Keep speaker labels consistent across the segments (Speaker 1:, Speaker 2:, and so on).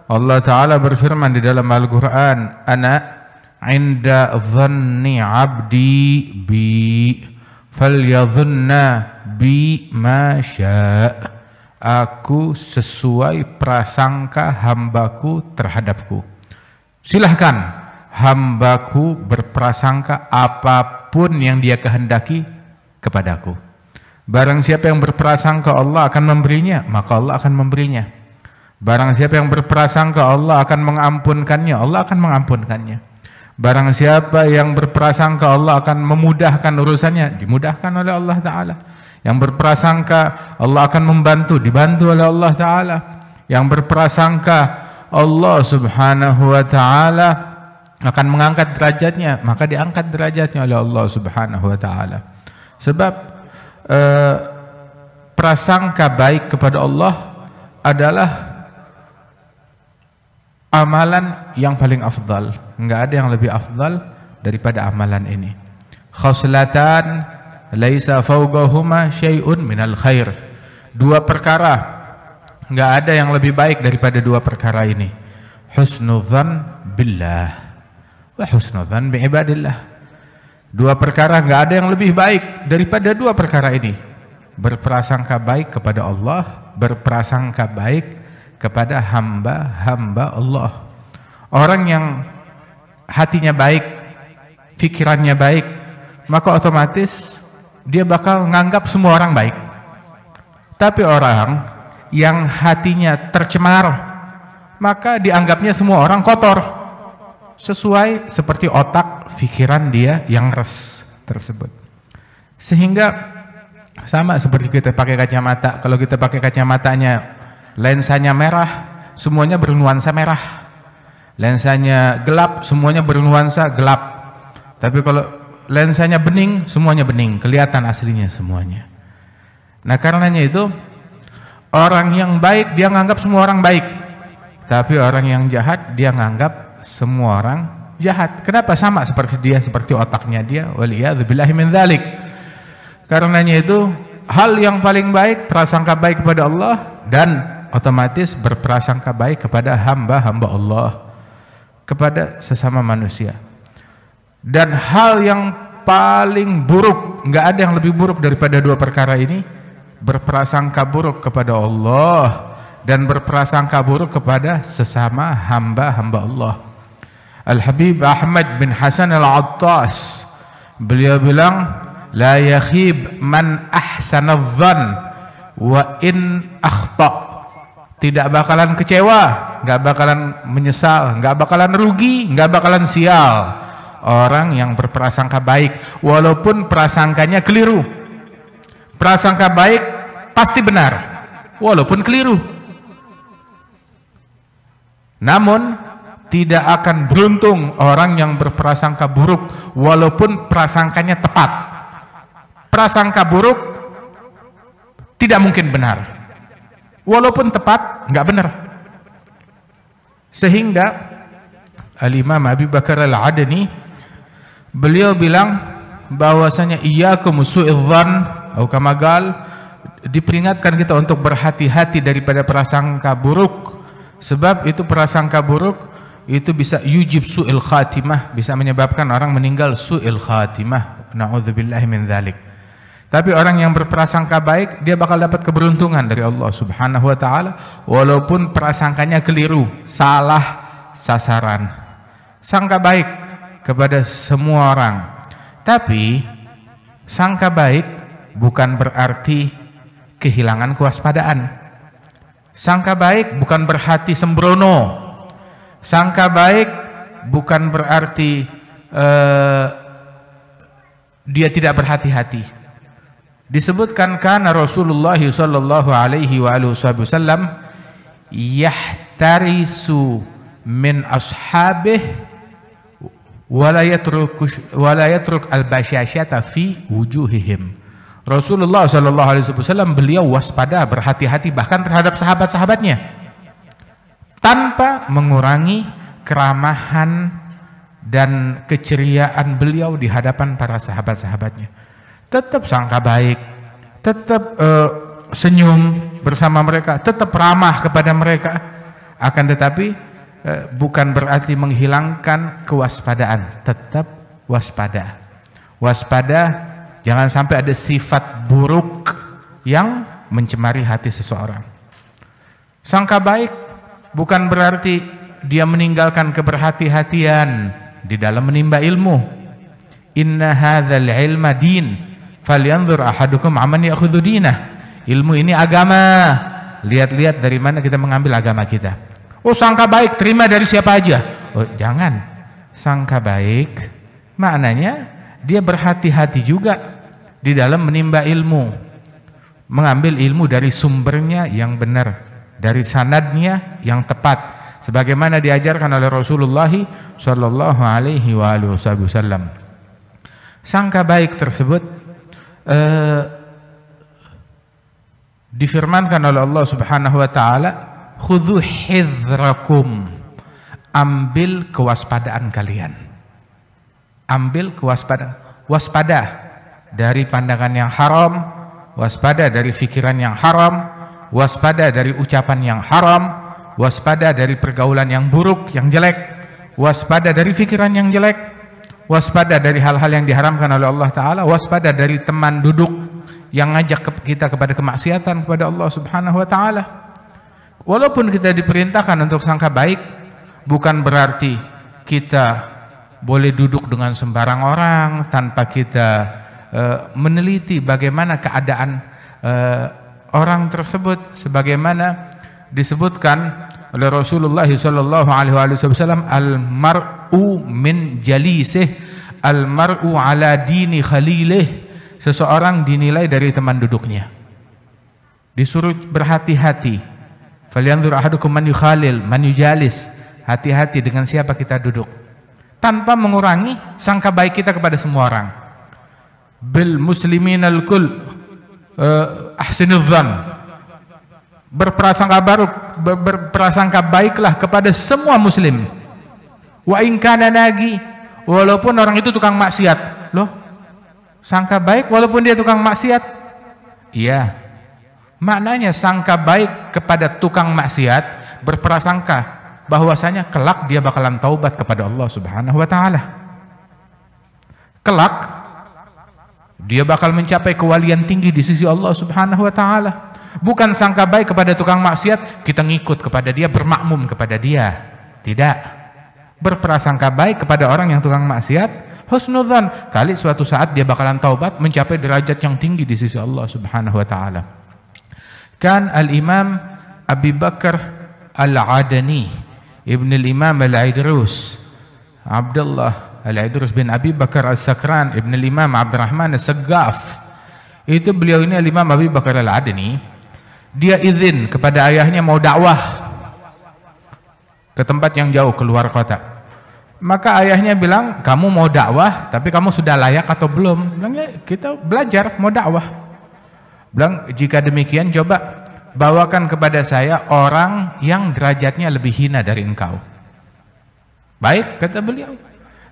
Speaker 1: Allah Ta'ala berfirman di dalam Al-Quran, Ana inda dhanni abdi bi falyadhunna bi ma sya'. Aku sesuai prasangka hambaku terhadapku. Silahkan hambaku berprasangka apapun yang dia kehendaki kepadaku. Barang siapa yang berprasangka Allah akan memberinya, maka Allah akan memberinya. Barang siapa yang berprasangka Allah akan mengampunkannya, Allah akan mengampunkannya. Barang siapa yang berprasangka Allah akan memudahkan urusannya, dimudahkan oleh Allah Ta'ala. Yang berprasangka Allah akan membantu, dibantu oleh Allah Ta'ala. Yang berprasangka Allah Subhanahu wa Ta'ala akan mengangkat derajatnya, maka diangkat derajatnya oleh Allah Subhanahu wa Ta'ala. Sebab prasangka baik kepada Allah adalah amalan yang paling afdal. Enggak ada yang lebih afdal daripada amalan ini. Khoslatan laisa fawqahuma syai'un minal khair. Dua perkara, enggak ada yang lebih baik daripada dua perkara ini. Husnudzan billah wa husnudzan bi ibadillah. Dua perkara enggak ada yang lebih baik daripada dua perkara ini. Berprasangka baik kepada Allah, berprasangka baik kepada hamba-hamba Allah. Orang yang hatinya baik, fikirannya baik, maka otomatis dia bakal nganggap semua orang baik. Tapi orang yang hatinya tercemar, maka dianggapnya semua orang kotor, sesuai seperti otak fikiran dia yang res tersebut. Sehingga sama seperti kita pakai kacamata. Kalau kita pakai kacamatanya lensanya merah, semuanya bernuansa merah. Lensanya gelap, semuanya bernuansa gelap. Tapi kalau lensanya bening, semuanya bening, kelihatan aslinya semuanya. Nah, karenanya itu orang yang baik dia nganggap semua orang baik. Tapi orang yang jahat dia nganggap semua orang jahat. Kenapa? Sama seperti dia, seperti otaknya dia. Waliyadzubillahi min dzalik. Karenanya itu hal yang paling baik prasangka baik kepada Allah, dan otomatis berprasangka baik kepada hamba-hamba Allah, kepada sesama manusia. Dan hal yang paling buruk, nggak ada yang lebih buruk daripada dua perkara ini, berprasangka buruk kepada Allah dan berprasangka buruk kepada sesama hamba-hamba Allah. Al-Habib Ahmad bin Hasan Al-Attas, beliau bilang, la yakhib man ahsana dhann wa in akhta. Tidak bakalan kecewa, nggak bakalan menyesal, nggak bakalan rugi, nggak bakalan sial orang yang berprasangka baik walaupun prasangkanya keliru. Prasangka baik pasti benar walaupun keliru. Namun tidak akan beruntung orang yang berprasangka buruk walaupun prasangkanya tepat. Prasangka buruk tidak mungkin benar, walaupun tepat nggak benar. Sehingga Al-Imam Abi Bakar Al-Adani beliau bilang bahwasanya iyyakum su'idzan atau kama qal, diperingatkan kita untuk berhati-hati daripada prasangka buruk, sebab itu prasangka buruk itu bisa yujib su'il khatimah, bisa menyebabkan orang meninggal su'il khatimah. Na'udzubillahi min dzalik. Tapi orang yang berprasangka baik, dia bakal dapat keberuntungan dari Allah Subhanahu wa Ta'ala, walaupun prasangkanya keliru, salah sasaran. Sangka baik kepada semua orang, tapi sangka baik bukan berarti kehilangan kewaspadaan. Sangka baik bukan berarti sembrono. Sangka baik bukan berarti dia tidak berhati-hati. Disebutkan karena Rasulullah sallallahu alaihi wasallam yahtarisu min ashabih wa la yatruk al-bashashata fi wujuhihim. Rasulullah sallallahu alaihi wasallam beliau waspada, berhati-hati bahkan terhadap sahabat-sahabatnya, tanpa mengurangi keramahan dan keceriaan beliau di hadapan para sahabat-sahabatnya. Tetap sangka baik, tetap senyum bersama mereka, tetap ramah kepada mereka. Akan tetapi bukan berarti menghilangkan kewaspadaan, tetap waspada. Waspada, jangan sampai ada sifat buruk yang mencemari hati seseorang. Sangka baik bukan berarti dia meninggalkan keberhati-hatian di dalam menimba ilmu. Inna hadzal ilma din, falyanzur ahadukum amman ya'khudhu dinah. Ilmu ini agama. Lihat-lihat dari mana kita mengambil agama kita. Oh, sangka baik terima dari siapa aja. Oh, jangan. Sangka baik maknanya dia berhati-hati juga di dalam menimba ilmu, mengambil ilmu dari sumbernya yang benar, dari sanadnya yang tepat, sebagaimana diajarkan oleh Rasulullah Shallallahu Alaihi Wasallam. Sangka baik tersebut difirmankan oleh Allah Subhanahu Wa Taala, khudhu hidrakum, ambil kewaspadaan kalian, ambil kewaspadaan, waspada dari pandangan yang haram, waspada dari pikiran yang haram, waspada dari ucapan yang haram, waspada dari pergaulan yang buruk, yang jelek, waspada dari pikiran yang jelek, waspada dari hal-hal yang diharamkan oleh Allah Ta'ala, waspada dari teman duduk yang ngajak kita kepada kemaksiatan kepada Allah Subhanahu Wa Ta'ala. Walaupun kita diperintahkan untuk sangka baik, bukan berarti kita boleh duduk dengan sembarang orang tanpa kita meneliti bagaimana keadaan orang tersebut, sebagaimana disebutkan oleh Rasulullah sallallahu alaihi wasallam, al-mar'u min jalisih, al-mar'u ala dini khalilih. Seseorang dinilai dari teman duduknya. Disuruh berhati-hati. Falyanzur ahadukum man yukhalil, man yujalis. Hati-hati dengan siapa kita duduk. Tanpa mengurangi sangka baik kita kepada semua orang. Bil muslimin al-kul ahsinul dzan. Berprasangka baiklah kepada semua muslim. Wa in kana nagi, walaupun orang itu tukang maksiat. Loh, sangka baik walaupun dia tukang maksiat? Iya. Maknanya sangka baik kepada tukang maksiat, berprasangka bahwasanya kelak dia bakalan taubat kepada Allah Subhanahu wa taala. Kelak dia bakal mencapai kewalian tinggi di sisi Allah Subhanahu wa taala. Bukan sangka baik kepada tukang maksiat, kita ngikut kepada dia, bermakmum kepada dia. Tidak. Berprasangka baik kepada orang yang tukang maksiat, husnudzan, kali suatu saat dia bakalan taubat, mencapai derajat yang tinggi di sisi Allah Subhanahu wa taala. Kan al-Imam Abi Bakar Al-Adani, Ibn al-Imam Al-Idrus, Abdullah Al-Idrus bin Abi Bakar Al-Sakran, Ibn al-Imam Abdurrahman Al-Saggaf. Itu beliau ini al-Imam Abi Bakar Al-Adani. Dia izin kepada ayahnya mau dakwah ke tempat yang jauh, keluar kota. Maka ayahnya bilang, kamu mau dakwah tapi kamu sudah layak atau belum? Bilangnya, kita belajar mau dakwah. Bilang, jika demikian coba bawakan kepada saya orang yang derajatnya lebih hina dari engkau. Baik, kata beliau.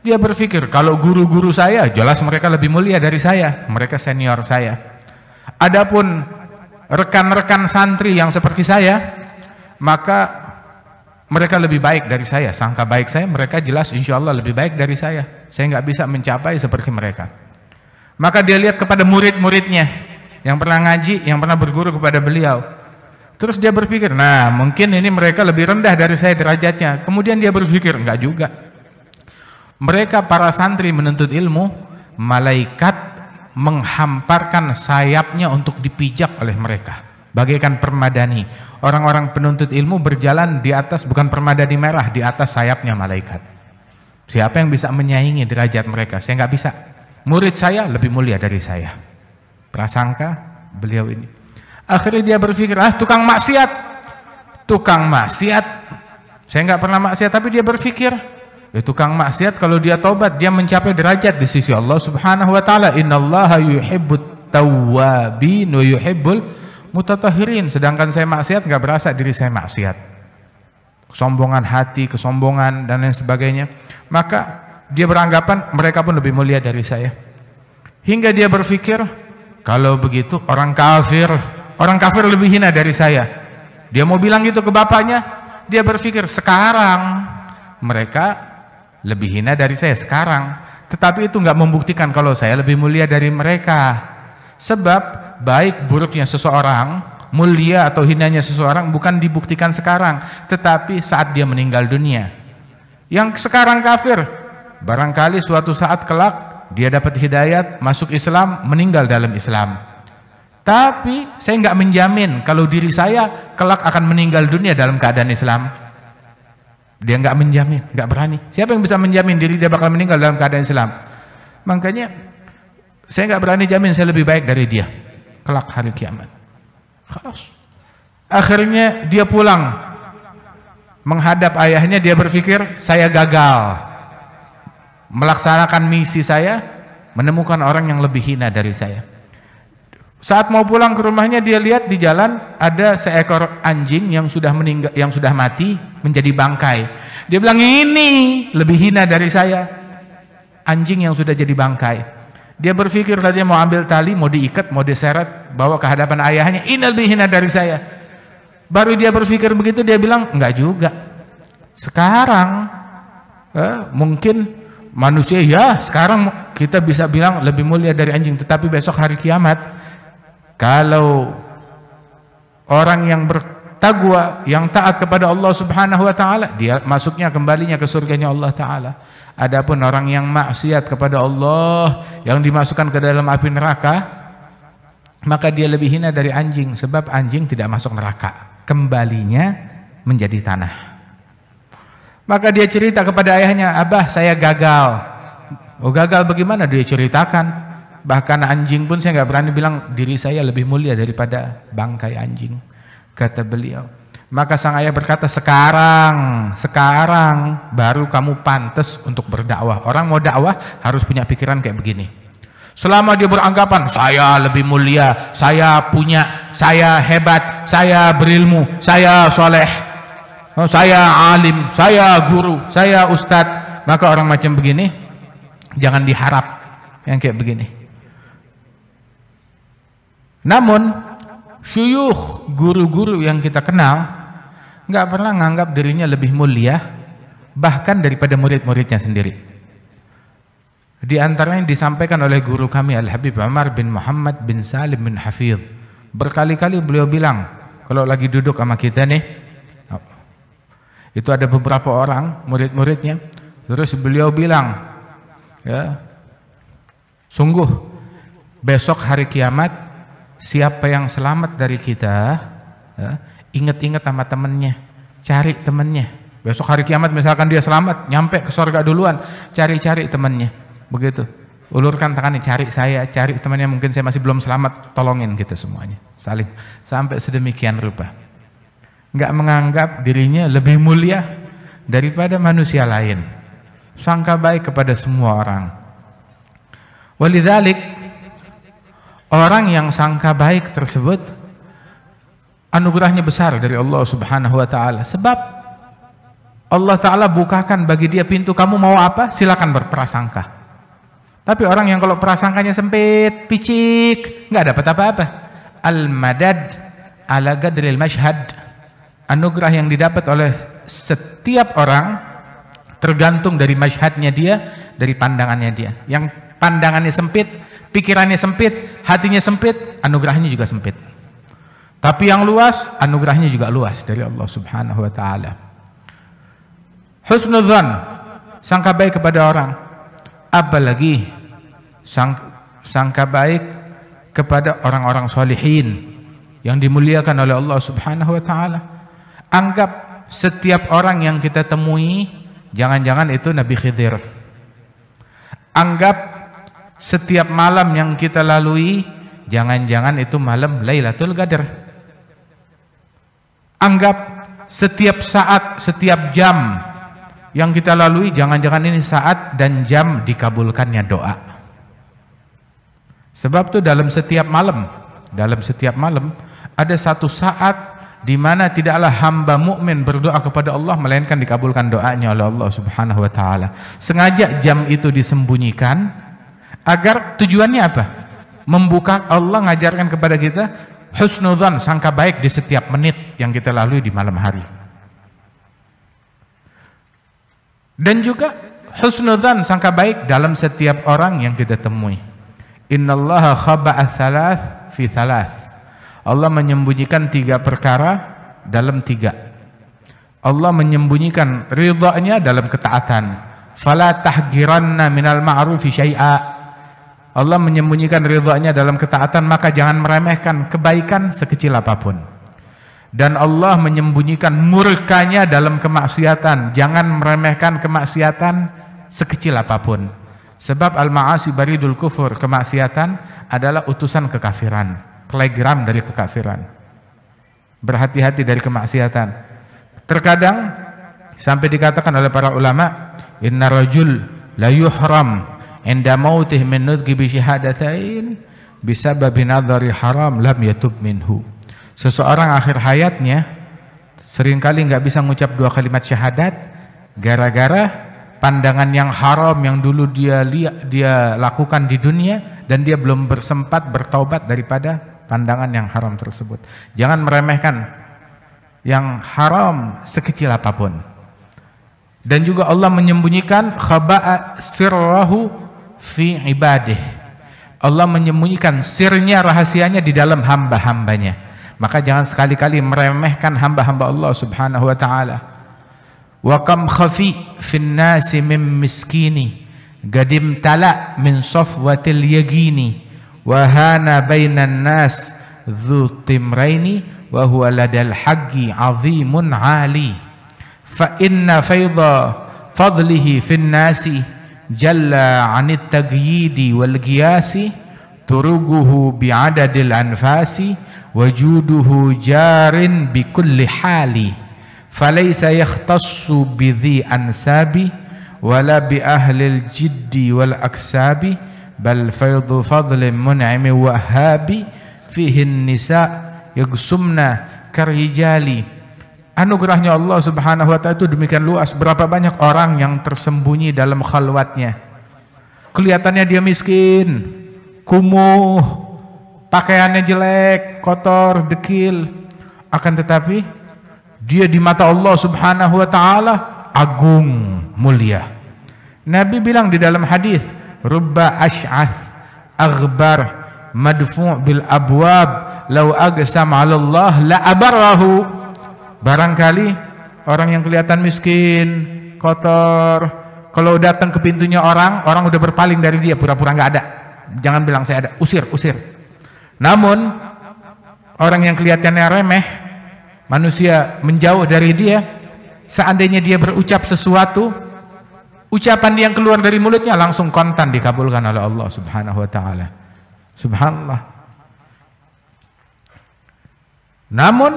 Speaker 1: Dia berpikir, kalau guru-guru saya jelas mereka lebih mulia dari saya, mereka senior saya. Adapun rekan-rekan santri yang seperti saya, maka mereka lebih baik dari saya. Sangka baik saya, mereka jelas insya Allah lebih baik dari saya. Saya nggak bisa mencapai seperti mereka. Maka dia lihat kepada murid-muridnya yang pernah ngaji, yang pernah berguru kepada beliau. Terus dia berpikir, nah mungkin ini mereka lebih rendah dari saya derajatnya. Kemudian dia berpikir, enggak juga. Mereka para santri menuntut ilmu, malaikat menghamparkan sayapnya untuk dipijak oleh mereka, bagaikan permadani. Orang-orang penuntut ilmu berjalan di atas, bukan permadani merah, di atas sayapnya malaikat. Siapa yang bisa menyaingi derajat mereka? Saya nggak bisa. Murid saya lebih mulia dari saya. Prasangka beliau ini. Akhirnya dia berpikir, tukang maksiat. Tukang maksiat. Saya nggak pernah maksiat, tapi dia berpikir, tukang maksiat kalau dia tobat, dia mencapai derajat di sisi Allah Subhanahu wa taala. Innallaha yuhibbut tawwabin wa yuhibbul mutatahhirin. Sedangkan saya maksiat, nggak berasa diri saya maksiat. Kesombongan hati, kesombongan dan lain sebagainya. Maka dia beranggapan mereka pun lebih mulia dari saya. Hingga dia berpikir, kalau begitu orang kafir lebih hina dari saya. Dia mau bilang gitu ke bapaknya, dia berpikir sekarang mereka lebih hina dari saya sekarang, tetapi itu nggak membuktikan kalau saya lebih mulia dari mereka. Sebab baik buruknya seseorang, mulia atau hinanya seseorang bukan dibuktikan sekarang, tetapi saat dia meninggal dunia. Yang sekarang kafir, barangkali suatu saat kelak dia dapat hidayat, masuk Islam, meninggal dalam Islam. Tapi saya nggak menjamin kalau diri saya kelak akan meninggal dunia dalam keadaan Islam. Dia nggak menjamin, nggak berani. Siapa yang bisa menjamin diri dia bakal meninggal dalam keadaan Islam? Makanya saya nggak berani jamin saya lebih baik dari dia kelak hari kiamat. Khalas. Akhirnya dia pulang menghadap ayahnya, dia berpikir saya gagal melaksanakan misi saya, menemukan orang yang lebih hina dari saya. Saat mau pulang ke rumahnya, dia lihat di jalan ada seekor anjing yang sudah meninggal, yang sudah mati menjadi bangkai. Dia bilang, ini lebih hina dari saya, anjing yang sudah jadi bangkai. Dia berpikir tadi mau ambil tali, mau diikat, mau diseret, bawa ke hadapan ayahnya, ini lebih hina dari saya. Baru dia berpikir begitu, dia bilang, enggak juga. Sekarang mungkin manusia, ya sekarang kita bisa bilang lebih mulia dari anjing, tetapi besok hari kiamat, kalau orang yang bertakwa, yang taat kepada Allah Subhanahu wa taala, dia masuknya kembalinya ke surganya Allah taala. Adapun orang yang maksiat kepada Allah, yang dimasukkan ke dalam api neraka, maka dia lebih hina dari anjing, sebab anjing tidak masuk neraka, kembalinya menjadi tanah. Maka dia cerita kepada ayahnya, "Abah, saya gagal." Oh, gagal bagaimana? Dia ceritakan. Bahkan anjing pun saya nggak berani bilang diri saya lebih mulia daripada bangkai anjing, kata beliau. Maka sang ayah berkata, sekarang baru kamu pantas untuk berdakwah. Orang mau dakwah harus punya pikiran kayak begini. Selama dia beranggapan saya lebih mulia, saya punya, saya hebat, saya berilmu, saya soleh, saya alim, saya guru, saya ustadz, maka orang macam begini jangan diharap yang kayak begini. Namun syuyukh, guru-guru yang kita kenal nggak pernah menganggap dirinya lebih mulia bahkan daripada murid-muridnya sendiri. Di antaranya disampaikan oleh guru kami Al-Habib Umar bin Muhammad bin Salim bin Hafidh. Berkali-kali beliau bilang kalau lagi duduk sama kita nih, itu ada beberapa orang murid-muridnya, terus beliau bilang, ya, sungguh besok hari kiamat siapa yang selamat dari kita, ya, ingat-ingat sama temennya, cari temennya. Besok hari kiamat misalkan dia selamat, nyampe ke surga duluan, cari-cari temennya. Begitu, ulurkan tangannya, cari saya, cari temannya, mungkin saya masih belum selamat, tolongin kita semuanya, saling, sampai sedemikian rupa. Nggak menganggap dirinya lebih mulia daripada manusia lain, sangka baik kepada semua orang. Walidzalik, orang yang sangka baik tersebut anugerahnya besar dari Allah Subhanahu wa taala, sebab Allah taala bukakan bagi dia pintu, kamu mau apa? Silakan berprasangka. Tapi orang yang kalau prasangkanya sempit, picik, nggak dapat apa-apa. Al-madad ala qadril mashhad. Anugerah yang didapat oleh setiap orang tergantung dari mashhadnya dia, dari pandangannya dia. Yang pandangannya sempit, pikirannya sempit, hatinya sempit, anugerahnya juga sempit. Tapi yang luas, anugerahnya juga luas dari Allah Subhanahu wa taala. Husnudzan, sangka baik kepada orang. Apalagi sangka baik kepada orang-orang solihin yang dimuliakan oleh Allah Subhanahu wa taala. Anggap setiap orang yang kita temui jangan-jangan itu Nabi Khidir. Anggap setiap malam yang kita lalui jangan-jangan itu malam Lailatul Qadar. Anggap setiap saat, setiap jam yang kita lalui jangan-jangan ini saat dan jam dikabulkannya doa. Sebab itu dalam setiap malam ada satu saat di mana tidaklah hamba mukmin berdoa kepada Allah melainkan dikabulkan doanya oleh Allah Subhanahu wa taala. Sengaja jam itu disembunyikan agar tujuannya apa? Membuka, Allah ngajarkan kepada kita husnudzan, sangka baik di setiap menit yang kita lalui di malam hari. Dan juga husnudzan, sangka baik dalam setiap orang yang kita temui. Innallaha khaba'a thalath fi thalath. Allah menyembunyikan 3 perkara dalam 3. Allah menyembunyikan ridhanya dalam ketaatan. Fala tahgiranna minal ma'rufi syai'a. Allah menyembunyikan ridhanya dalam ketaatan, maka jangan meremehkan kebaikan sekecil apapun. Dan Allah menyembunyikan murkanya dalam kemaksiatan. Jangan meremehkan kemaksiatan sekecil apapun. Sebab al-ma'asi baridul kufur, kemaksiatan adalah utusan kekafiran, telegram dari kekafiran. Berhati-hati dari kemaksiatan. Terkadang sampai dikatakan oleh para ulama, inna rajul la yuhram inda mautih min nutqi bi syahadatain bisababi nadhari haram lam yatub minhu. Seseorang akhir hayatnya seringkali nggak bisa mengucap 2 kalimat syahadat gara-gara pandangan yang haram yang dulu dia lakukan di dunia, dan dia belum bersempat bertaubat daripada pandangan yang haram tersebut. Jangan meremehkan yang haram sekecil apapun. Dan juga Allah menyembunyikan khaba'a sirrahu fi ibadih. Allah menyembunyikan sirnya, rahasianya di dalam hamba-hambanya. Maka jangan sekali-kali meremehkan hamba-hamba Allah subhanahu wa ta'ala. Wa kam khafi fin nasi min miskini gadim tala min safwatil yagini wa hana bainan nas dhu timraini wa huwa ladal haqqi azimun ali fa inna fayda fadlihi fin nasi jalla anit tagyidi wal qiyasi turuguhu bi'adadil anfasi wajuduhu jarin bi kulli hali falaysa yakhtassu bidhi ansabi wala bi ahlil jiddi wal aksabi bal faydu fadlin mun'imi wahabi fihi nisa yagsumna karijali. Anugerahnya Allah subhanahu wa ta'ala itu demikian luas. Berapa banyak orang yang tersembunyi dalam khalwatnya, kelihatannya dia miskin, kumuh, pakaiannya jelek, kotor, dekil, akan tetapi dia di mata Allah subhanahu wa ta'ala agung, mulia. Nabi bilang di dalam hadis, rubba ash'ath aghbar madfu' bil abwab law agsam 'ala Allah la abarahu. Barangkali orang yang kelihatan miskin, kotor, kalau datang ke pintunya orang udah berpaling dari dia, pura-pura nggak ada. Jangan bilang saya ada, usir. Namun orang yang kelihatannya remeh, manusia menjauh dari dia, seandainya dia berucap sesuatu, ucapan yang keluar dari mulutnya langsung kontan dikabulkan oleh Allah subhanahu wa ta'ala. Subhanallah. Namun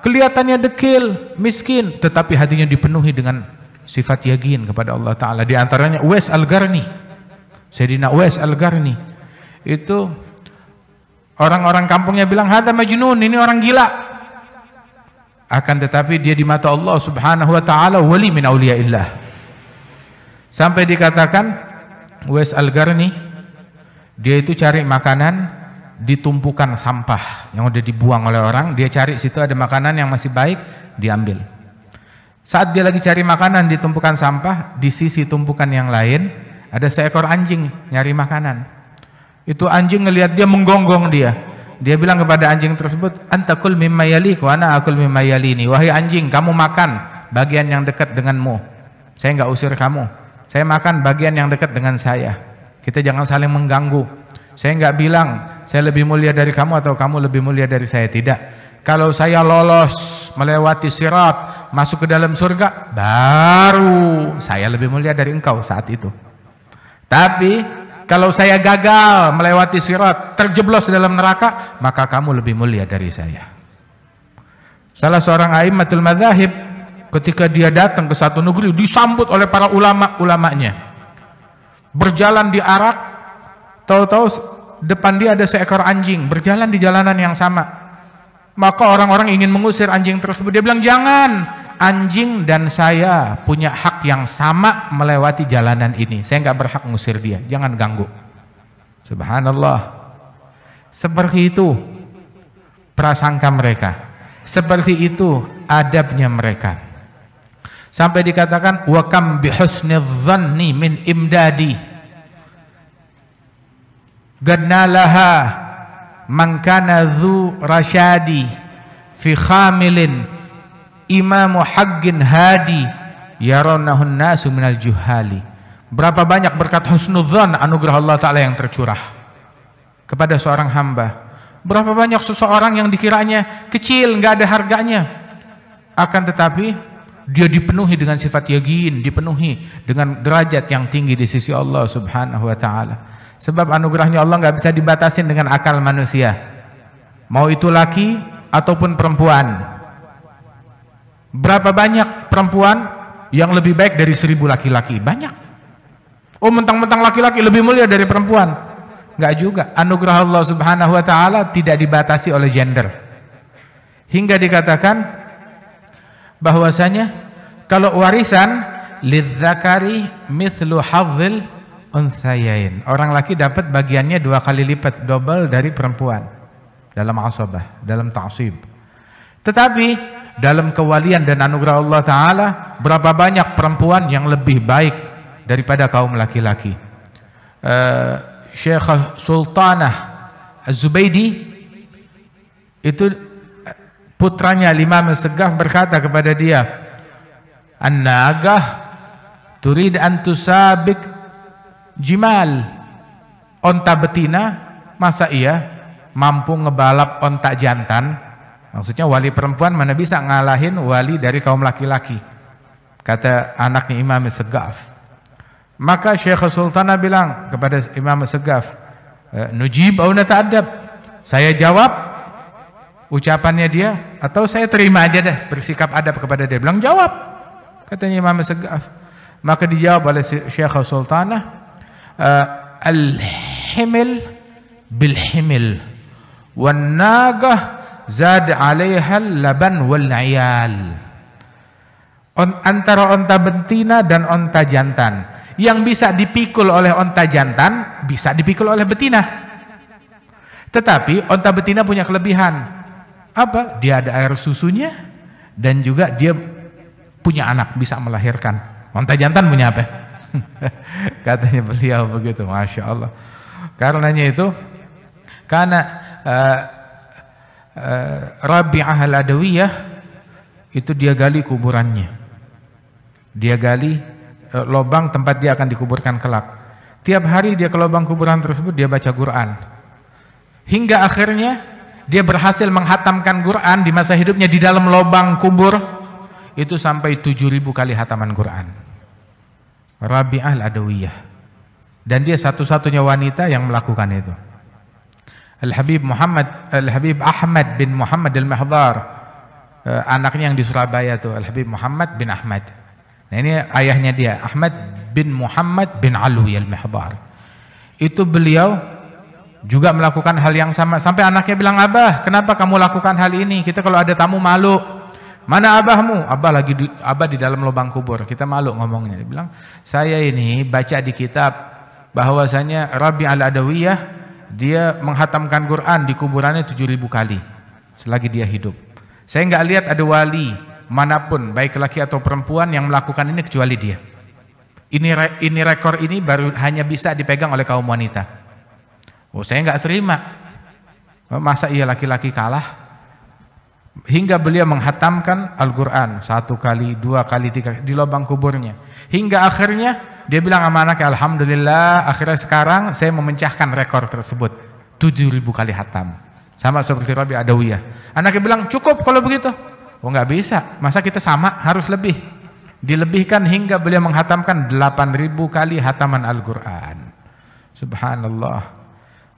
Speaker 1: kelihatannya dekil, miskin, tetapi hatinya dipenuhi dengan sifat yakin kepada Allah ta'ala. Di antaranya Uwais Al-Qarni, Sayyidina Uwais Al-Qarni. Itu orang-orang kampungnya bilang, hadza majnun, ini orang gila. Akan tetapi dia di mata Allah subhanahu wa ta'ala wali min awliyaillah. Sampai dikatakan Uwais Al-Qarni, dia itu cari makanan di tumpukan sampah yang udah dibuang oleh orang. Dia cari situ ada makanan yang masih baik, diambil. Saat dia lagi cari makanan di tumpukan sampah, di sisi tumpukan yang lain ada seekor anjing nyari makanan. Itu anjing ngelihat dia, menggonggong dia. Dia bilang kepada anjing tersebut, antakul mimma yalik wa ana akul mimma yalini. Wahai anjing, kamu makan bagian yang dekat denganmu, saya nggak usir kamu. Saya makan bagian yang dekat dengan saya. Kita jangan saling mengganggu. Saya nggak bilang saya lebih mulia dari kamu atau kamu lebih mulia dari saya, tidak. Kalau saya lolos melewati sirat masuk ke dalam surga, baru saya lebih mulia dari engkau saat itu. Tapi kalau saya gagal melewati sirat, terjeblos di dalam neraka, maka kamu lebih mulia dari saya. Salah seorang a'immatul madzahib ketika dia datang ke satu negeri disambut oleh para ulama-ulamanya. Berjalan di Arak, tahu-tahu depan dia ada seekor anjing berjalan di jalanan yang sama. Maka orang-orang ingin mengusir anjing tersebut. Dia bilang, jangan, anjing dan saya punya hak yang sama melewati jalanan ini. Saya nggak berhak mengusir dia, jangan ganggu. Subhanallah. Seperti itu prasangka mereka, seperti itu adabnya mereka. Sampai dikatakan wa kam bi husnidzanni min imdadi gadnalaha man kana dzu rasyadi fi khamilin imamu haqqin hadi yaronahun nasu minal juhali. Berapa banyak berkat husnudzan anugerah Allah Ta'ala yang tercurah kepada seorang hamba. Berapa banyak seseorang yang dikiranya kecil, nggak ada harganya, akan tetapi dia dipenuhi dengan sifat yakin, dipenuhi dengan derajat yang tinggi di sisi Allah Subhanahu wa Ta'ala. Sebab anugerahnya Allah nggak bisa dibatasin dengan akal manusia, mau itu laki ataupun perempuan. Berapa banyak perempuan yang lebih baik dari 1000 laki-laki? Banyak. Oh, mentang-mentang laki-laki lebih mulia dari perempuan? Nggak juga. Anugerah Allah Subhanahu wa Ta'ala tidak dibatasi oleh gender, hingga dikatakan bahwasanya kalau warisan lidzakari mithlu hadzil unthayain, orang laki dapat bagiannya 2 kali lipat, double dari perempuan dalam asabah, dalam ta'sib. Tetapi dalam kewalian dan anugerah Allah Ta'ala, berapa banyak perempuan yang lebih baik daripada kaum laki-laki. Syekh Sultanah Az-Zubaydi itu putranya Imam Segaf berkata kepada dia, an-nagah turid an tusabik jimal, onta betina masa iya mampu ngebalap onta jantan? Maksudnya wali perempuan mana bisa ngalahin wali dari kaum laki-laki, kata anaknya Imam Segaf. Maka Syekh Sultanah bilang kepada Imam Segaf, nujib au nata'adab, saya jawab ucapannya dia atau saya terima aja deh, bersikap adab kepada dia? Bilang jawab, katanya Imam Segaf. Maka dijawab oleh Syekh Sultanah, al-himil bil-himil wan nagah zad 'alaiha laban wal 'iyal. Antara onta betina dan onta jantan, yang bisa dipikul oleh onta jantan bisa dipikul oleh betina. Tetapi onta betina punya kelebihan apa? Dia ada air susunya dan juga dia punya anak, bisa melahirkan. Onta jantan punya apa? Katanya beliau begitu, Masya Allah. Karenanya itu, karena Rabi'ah al-Adawiyah itu dia gali kuburannya, dia gali lubang tempat dia akan dikuburkan kelak. Tiap hari dia ke lubang kuburan tersebut, dia baca Quran, hingga akhirnya dia berhasil menghatamkan Quran di masa hidupnya di dalam lubang kubur itu sampai 7000 kali hataman Quran. Rabi'ah al-Adawiyah, dan dia satu-satunya wanita yang melakukan itu. Al-Habib Ahmad bin Muhammad al-Mihdhar, anaknya yang di Surabaya tuh, Al-Habib Muhammad bin Ahmad. Nah, ini ayahnya dia, Ahmad bin Muhammad bin Alwi al-Mihdhar. Itu beliau juga melakukan hal yang sama, sampai anaknya bilang, "Abah, kenapa kamu lakukan hal ini? Kita kalau ada tamu malu." "Mana abahmu?" Abah di dalam lubang kubur, kita malu ngomongnya." Dia bilang, "Saya ini baca di kitab bahwasanya Rabi' al-Adawiyah dia menghatamkan Quran di kuburannya 7000 kali selagi dia hidup. Saya nggak lihat ada wali manapun, baik laki atau perempuan, yang melakukan ini kecuali dia. Ini rekor ini baru hanya bisa dipegang oleh kaum wanita." Oh, saya nggak terima. Masa iya laki-laki kalah? Hingga beliau menghatamkan Al-Quran 1 kali, 2 kali, 3 kali di lubang kuburnya. Hingga akhirnya dia bilang sama anaknya, "Alhamdulillah, akhirnya sekarang saya memecahkan rekor tersebut, 7000 kali hatam." Sama seperti Rabi' Adawiyah. Anaknya bilang, "Cukup kalau begitu." Oh, nggak bisa, masa kita sama, harus lebih. Dilebihkan hingga beliau menghatamkan 8000 kali hataman Al-Quran. Subhanallah,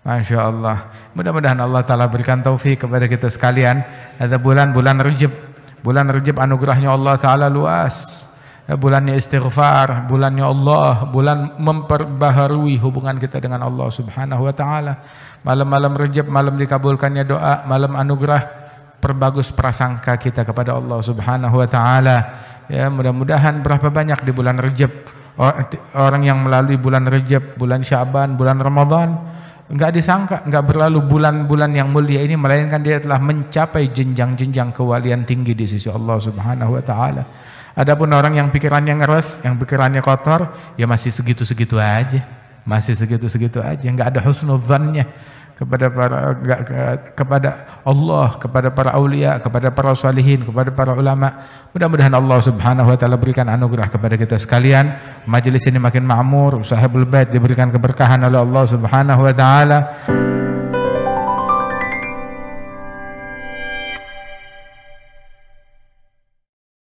Speaker 1: Masya Allah. Mudah-mudahan Allah Ta'ala berikan taufik kepada kita sekalian. Ada bulan-bulan Rajab. Bulan Rajab anugerahnya Allah Ta'ala luas. Bulannya istighfar, bulannya Allah, bulan memperbaharui hubungan kita dengan Allah Subhanahu wa Ta'ala. Malam-malam Rajab, malam dikabulkannya doa, malam anugerah, perbagus prasangka kita kepada Allah Subhanahu wa Ta'ala. Ya, mudah-mudahan berapa banyak di bulan Rajab orang yang melalui bulan Rajab, bulan Syaban, bulan Ramadan, enggak disangka, enggak berlalu bulan-bulan yang mulia ini, melainkan dia telah mencapai jenjang-jenjang kewalian tinggi di sisi Allah Subhanahu wa Ta'ala. Adapun orang yang pikirannya ngeres, yang pikirannya kotor, ya masih segitu-segitu aja. Masih segitu-segitu aja, nggak ada husnudzannya kepada kepada Allah, kepada para aulia, kepada para salihin, kepada para ulama. Mudah-mudahan Allah Subhanahu wa taala berikan anugerah kepada kita sekalian. Majelis ini makin makmur, sahibul bait diberikan keberkahan oleh Allah Subhanahu wa taala.